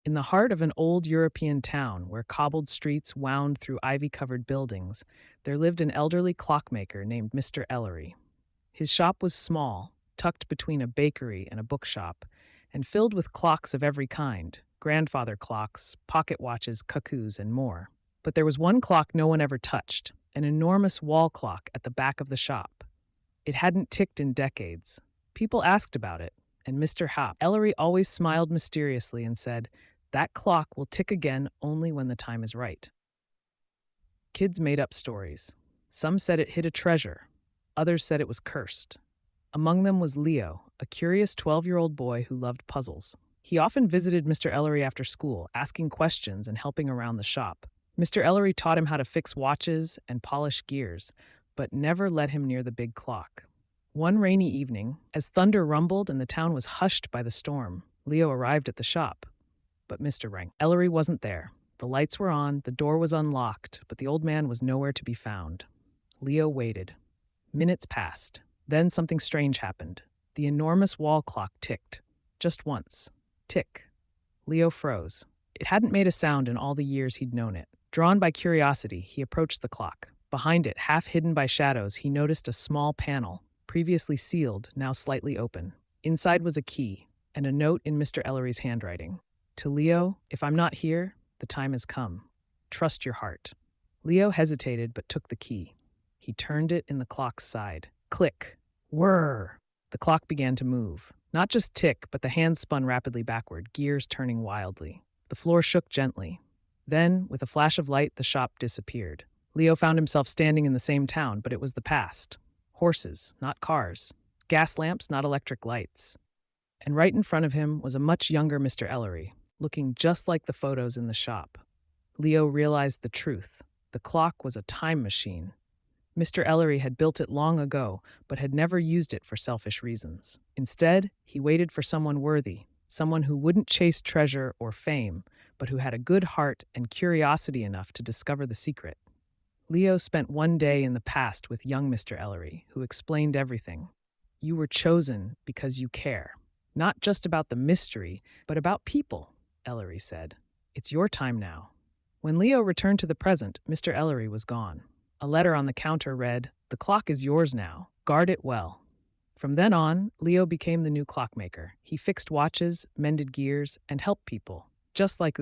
In the heart of an old European town where cobbled streets wound through ivy-covered buildings, there lived an elderly clockmaker named Mr. Ellery. His shop was small, tucked between a bakery and a bookshop, and filled with clocks of every kind: grandfather clocks, pocket watches, cuckoos, and more. But there was one clock no one ever touched, an enormous wall clock at the back of the shop. It hadn't ticked in decades. People asked about it, and Mr. Ellery always smiled mysteriously and said, "That clock will tick again only when the time is right." Kids made up stories. Some said it hid a treasure. Others said it was cursed. Among them was Leo, a curious 12-year-old boy who loved puzzles. He often visited Mr. Ellery after school, asking questions and helping around the shop. Mr. Ellery taught him how to fix watches and polish gears, but never led him near the big clock. One rainy evening, as thunder rumbled and the town was hushed by the storm, Leo arrived at the shop. But Mr. Ellery wasn't there. The lights were on, the door was unlocked, but the old man was nowhere to be found. Leo waited. Minutes passed. Then something strange happened. The enormous wall clock ticked. Just once. Tick. Leo froze. It hadn't made a sound in all the years he'd known it. Drawn by curiosity, he approached the clock. Behind it, half hidden by shadows, he noticed a small panel, previously sealed, now slightly open. Inside was a key, and a note in Mr. Ellery's handwriting. "To Leo, if I'm not here, the time has come. Trust your heart." Leo hesitated but took the key. He turned it in the clock's side. Click. Whirr. The clock began to move. Not just tick, but the hands spun rapidly backward, gears turning wildly. The floor shook gently. Then, with a flash of light, the shop disappeared. Leo found himself standing in the same town, but it was the past. Horses, not cars. Gas lamps, not electric lights. And right in front of him was a much younger Mr. Ellery, looking just like the photos in the shop. Leo realized the truth. The clock was a time machine. Mr. Ellery had built it long ago, but had never used it for selfish reasons. Instead, he waited for someone worthy, someone who wouldn't chase treasure or fame, but who had a good heart and curiosity enough to discover the secret. Leo spent one day in the past with young Mr. Ellery, who explained everything. "You were chosen because you care. Not just about the mystery, but about people," Ellery said. "It's your time now." When Leo returned to the present, Mr. Ellery was gone. A letter on the counter read, "The clock is yours now. Guard it well." From then on, Leo became the new clockmaker. He fixed watches, mended gears, and helped people, just like